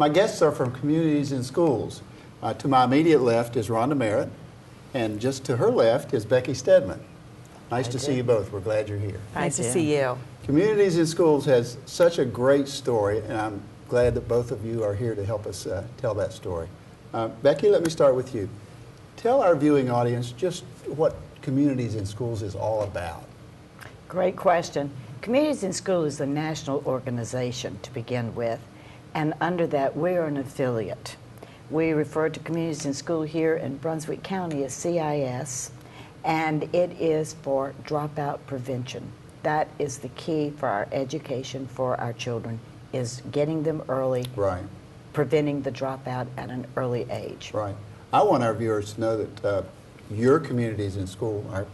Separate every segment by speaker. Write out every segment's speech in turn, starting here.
Speaker 1: My guests are from Communities in Schools. To my immediate left is Rhonda Merritt, and just to her left is Becky Stedman. Nice to see you both. We're glad you're here.
Speaker 2: Nice to see you.
Speaker 1: Communities in Schools has such a great story, and I'm glad that both of you are here to help us tell that story. Becky, let me start with you. Tell our viewing audience just what Communities in Schools is all about.
Speaker 2: Great question. Communities in School is a national organization to begin with, and under that we're an affiliate. We refer to Communities in School here in Brunswick County as CIS, and it is for dropout prevention. That is the key for our education for our children, is getting them early,
Speaker 1: right,
Speaker 2: preventing the dropout at an early age.
Speaker 1: Right. I want our viewers to know that your Communities in School, our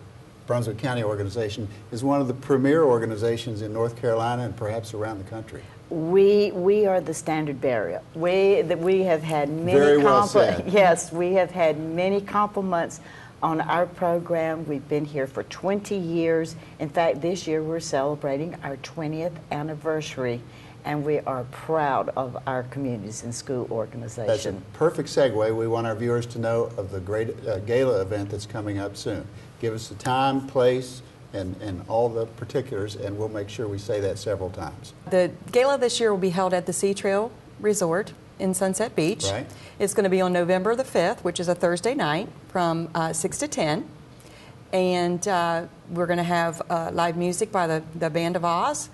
Speaker 1: Brunswick County organization, is one of the premier organizations in North Carolina and perhaps around the country.
Speaker 2: We are the standard bearer. We have had many
Speaker 1: Very well said.
Speaker 2: Yes, we have had many compliments on our program. We've been here for 20 years. In fact, this year we're celebrating our 20th anniversary, and we are proud of our Communities in School organization.
Speaker 1: That's a perfect segue. We want our viewers to know of the great Gala event that's coming up soon. Give us the time, place, and all the particulars, and we'll make sure we say that several times.
Speaker 3: The Gala this year will be held at the Sea Trail Resort in Sunset Beach.
Speaker 1: Right.
Speaker 3: It's going to be on November the 5th, which is a Thursday night, from 6 to 10. And we're going to have live music by the Band of Oz,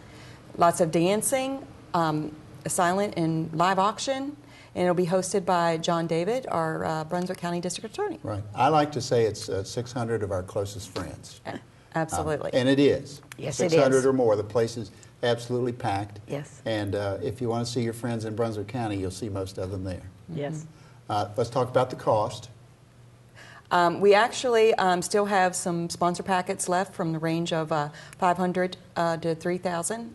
Speaker 3: lots of dancing, a silent and live auction, and it'll be hosted by John David, our Brunswick County District Attorney.
Speaker 1: Right. I like to say it's 600 of our closest friends.
Speaker 3: Absolutely.
Speaker 1: And it is.
Speaker 2: Yes,
Speaker 1: 600
Speaker 2: it is.
Speaker 1: or more. The place is absolutely packed.
Speaker 2: Yes.
Speaker 1: And if you want to see your friends in Brunswick County, you'll see most of them there.
Speaker 2: Yes.
Speaker 1: Let's talk about the cost.
Speaker 3: We actually still have some sponsor packets left from the range of $500 to $3,000.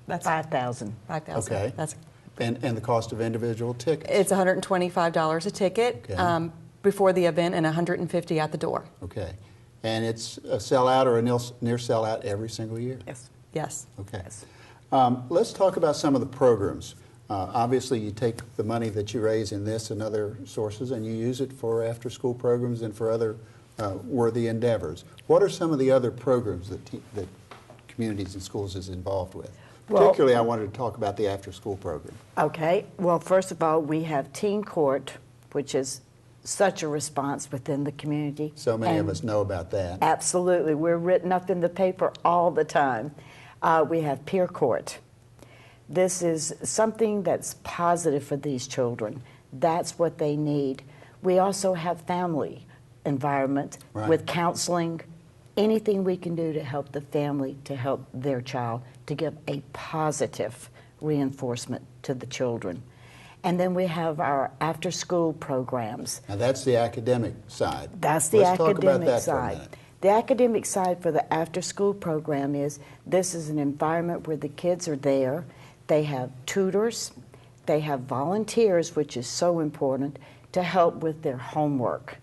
Speaker 2: That's $5,000.
Speaker 3: $5,000.
Speaker 1: Okay.
Speaker 3: That's
Speaker 1: And the cost of individual tickets.
Speaker 3: It's $125 a ticket before the event and $150 at the door.
Speaker 1: Okay. And it's a sellout or a near sellout every single year?
Speaker 3: Yes. Yes.
Speaker 1: Okay.
Speaker 3: Yes.
Speaker 1: Let's talk about some of the programs. Obviously, you take the money that you raise in this and other sources and you use it for after-school programs and for other worthy endeavors. What are some of the other programs that Communities in Schools is involved with? Particularly, I wanted to talk about the after-school program.
Speaker 2: Okay. Well, first of all, we have Teen Court, which is such a response within the community.
Speaker 1: So many of us know about that.
Speaker 2: Absolutely. We're written up in the paper all the time. We have Peer Court. This is something that's positive for these children. That's what they need. We also have family environment with counseling, anything we can do to help the family, to help their child, to give a positive reinforcement to the children. And then we have our after-school programs.
Speaker 1: Now that's the academic side.
Speaker 2: That's the
Speaker 1: Let's
Speaker 2: academic
Speaker 1: talk about that
Speaker 2: side.
Speaker 1: for a minute.
Speaker 2: The academic side for the after-school program is this is an environment where the kids are there. They have tutors. They have volunteers, which is so important, to help with their homework.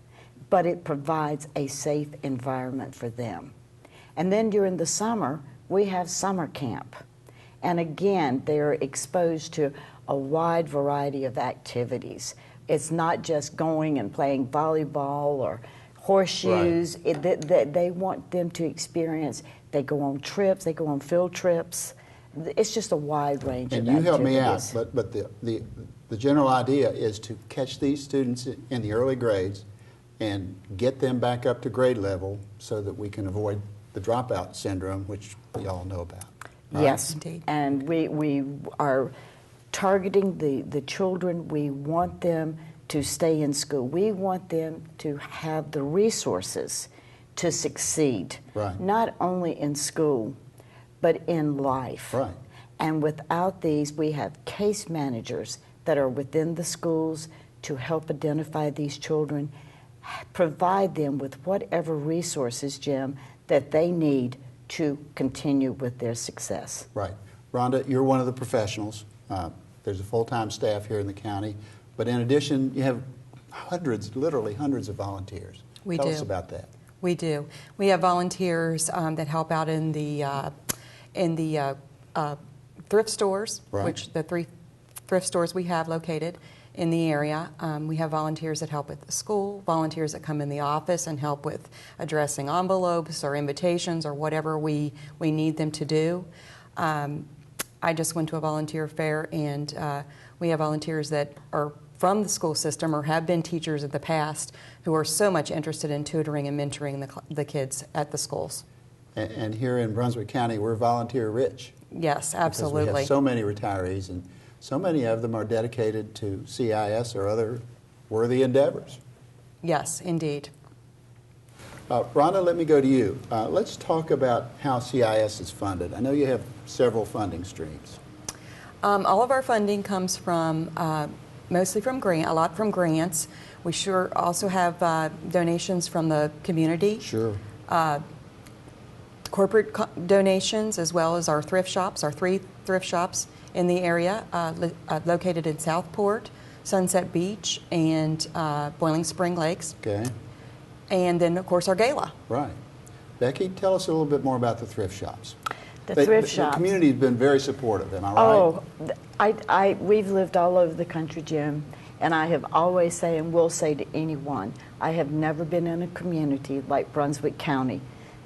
Speaker 2: But it provides a safe environment for them. And then during the summer, we have summer camp. And again, they're exposed to a wide variety of activities. It's not just going and playing volleyball or horseshoes. They want them to experience, they go on trips, they go on field trips. It's just a wide range of activities.
Speaker 1: And you help me out, but the general idea is to catch these students in the early grades and get them back up to grade level so that we can avoid the dropout syndrome, which we all know about. Right?
Speaker 2: Yes,
Speaker 3: Indeed.
Speaker 2: and we are targeting the children. We want them to stay in school. We want them to have the resources to succeed, not only in school, but in life.
Speaker 1: Right.
Speaker 2: And without these, we have case managers that are within the schools to help identify these children, provide them with whatever resources, Jim, that they need to continue with their success.
Speaker 1: Right. Rhonda, you're one of the professionals. There's a full-time staff here in the county, but in addition, you have hundreds, literally hundreds of volunteers. Tell us about that.
Speaker 3: We do. We have volunteers that help out in the thrift stores, which the thrift stores we have located in the area. We have volunteers that help at the school, volunteers that come in the office and help with addressing envelopes or invitations or whatever we need them to do. I just went to a volunteer fair, and we have volunteers that are from the school system or have been teachers in the past who are so much interested in tutoring and mentoring the kids at the schools.
Speaker 1: And here in Brunswick County, we're volunteer rich.
Speaker 3: Yes, absolutely.
Speaker 1: Because we have so many retirees, and so many of them are dedicated to CIS or other worthy endeavors.
Speaker 3: Yes, indeed.
Speaker 1: Rhonda, let me go to you. Let's talk about how CIS is funded. I know you have several funding streams.
Speaker 3: All of our funding comes from mostly from a lot from grants. We sure also have donations from the community.
Speaker 1: Sure.
Speaker 3: Corporate donations, as well as our thrift shops, our 3 thrift shops in the area, located in Southport, Sunset Beach, and Boiling Spring Lakes.
Speaker 1: Okay.
Speaker 3: And then, of course, our gala.
Speaker 1: Right. Becky, tell us a little bit more about the thrift shops.
Speaker 2: Thrift shops.
Speaker 1: The community's been very supportive, am I right?
Speaker 2: We've lived all over the country, Jim, and I have always said and will say to anyone, I have never been in a community like Brunswick County.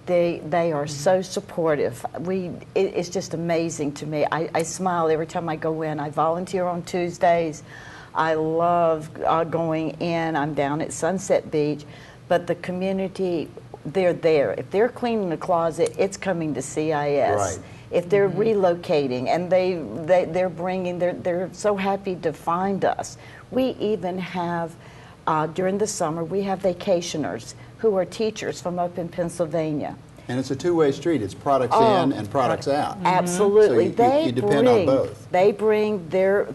Speaker 2: They are so supportive. It's just amazing to me. I smile every time I go in. I volunteer on Tuesdays. I love going in. I'm down at Sunset Beach. But the community, they're there. If they're cleaning the closet, it's coming to CIS.
Speaker 1: Right.
Speaker 2: If they're relocating and they're bringing, they're so happy to find us. We even have, during the summer, we have vacationers who are teachers from up in Pennsylvania.
Speaker 1: And it's a two-way street. It's products in and products out.
Speaker 2: Absolutely.
Speaker 1: So you depend on both.
Speaker 2: They bring their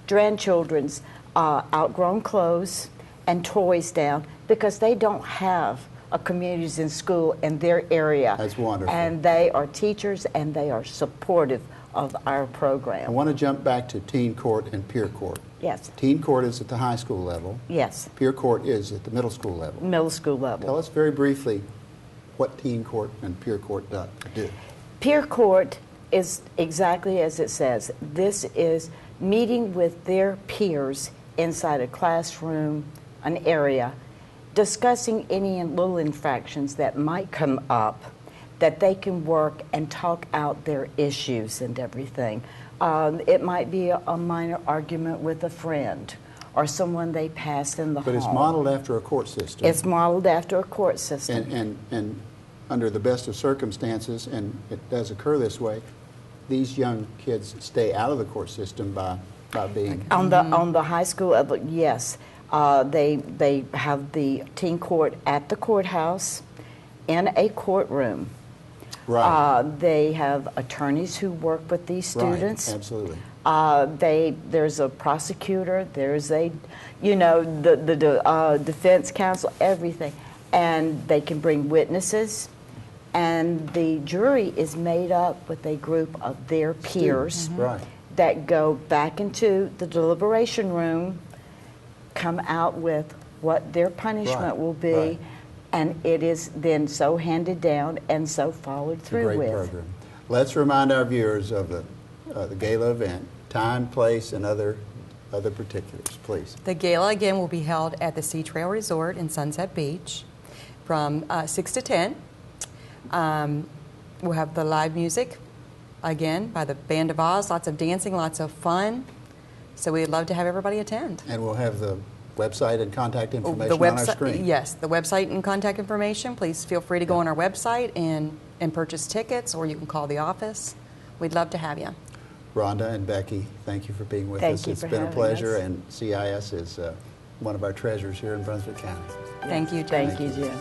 Speaker 2: grandchildren's outgrown clothes and toys down because they don't have a communities in school in their area.
Speaker 1: That's wonderful.
Speaker 2: And they are teachers and they are supportive of our program.
Speaker 1: I want to jump back to teen court and peer court.
Speaker 2: Yes.
Speaker 1: Teen court is at the high school level.
Speaker 2: Yes.
Speaker 1: Peer court is at the middle school level.
Speaker 2: Middle school level.
Speaker 1: Tell us very briefly what teen court and peer court do.
Speaker 2: Peer court is exactly as it says. This is meeting with their peers inside a classroom, an area, discussing any little infractions that might come up, that they can work and talk out their issues and everything. It might be a minor argument with a friend or someone they pass in the hall.
Speaker 1: But it's modeled after a court system.
Speaker 2: It's modeled after a court system.
Speaker 1: And under the best of circumstances, and it does occur this way, these young kids stay out of the court system by being...
Speaker 2: On the high school level, yes. They have the teen court at the courthouse in a courtroom.
Speaker 1: Right.
Speaker 2: They have attorneys who work with these students.
Speaker 1: Right, absolutely.
Speaker 2: There's a prosecutor, there's the defense counsel, everything. And they can bring witnesses. And the jury is made up with a group of their peers that go back into the deliberation room, come out with what their punishment will be.
Speaker 1: Right.
Speaker 2: And it is then so handed down and so followed through
Speaker 1: Great
Speaker 2: with.
Speaker 1: program. Let's remind our viewers of the gala event, time, place, and other particulars, please.
Speaker 3: The gala, again, will be held at the Sea Trail Resort in Sunset Beach from 6 to 10. We'll have the live music, again, by the Band of Oz, lots of dancing, lots of fun. So we'd love to have everybody attend.
Speaker 1: And we'll have the website and contact information on our screen.
Speaker 3: Yes, the website and contact information. Please feel free to go on our website and purchase tickets, or you can call the office. We'd love to have you.
Speaker 1: Rhonda and Becky, thank you for being with us. It's been a pleasure, and CIS is one of our treasures here in Brunswick County.
Speaker 3: Thank you, Jim.
Speaker 2: Thank you, Jim.